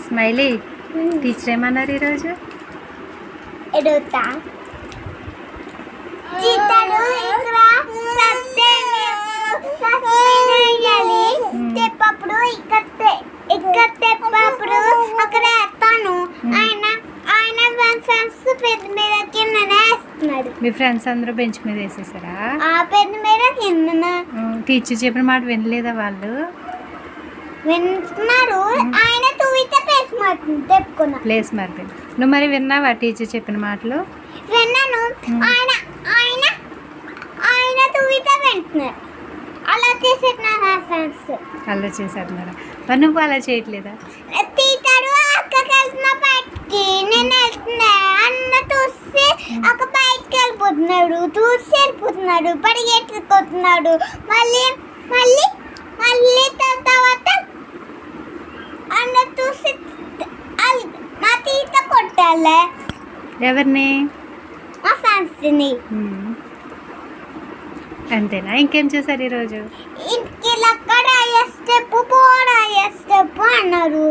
Smiley teacher ఏమన్నారు ఈరోజు? ఎడుగుతా చిత్తడు ఇక్కడ తెప్పప్పుడు ఇక్కడ తెప్పప్పుడు అక్కడ వేస్తాను. ఆయన ఆయన ఫ్రెండ్స్ పెద్ద మీద కింద వేస్తున్నాడు. మీ ఫ్రెండ్స్ అందరూ బెంచ్ మీద వేసేసారా? ఆ పెద్ద మీద కింద టీచర్ చెప్పిన మాట వినలేదా వాళ్ళు? వింటున్నారు. ఆయన తువితే ప్లేస్ మారుతుంది తెప్పుకున్నా ప్లేస్ మారిపోయింది. నువ్వు మరి విన్నావా టీచర్ చెప్పిన మాటలు? విన్నాను. ఆయన ఆయన ఆయన తువితే వింటున్నారు. అలా చేసేది నా ఫ్రెండ్స్. అలా చేశారు మరి నువ్వు అలా చేయట్లేదా? తీతాడు అక్కకి వెళ్తున్నా బయటికి, నేను వెళ్తున్నా అన్న చూసి అక్క బయటికి వెళ్ళిపోతున్నాడు, చూసి వెళ్ళిపోతున్నాడు, పరిగెత్తుకుతున్నాడు. మళ్ళీ మళ్ళీ మళ్ళీ తర్వాత అన్న చూసి మా తీత కొట్టాలే. ఎవరిని? మా ఫ్రెండ్స్ని. అంతేనా? ఇంకేం చేశారు ఈరోజు? ఇంటికి లక్కడ స్టెప్ పోరా స్టెప్ అన్నారు.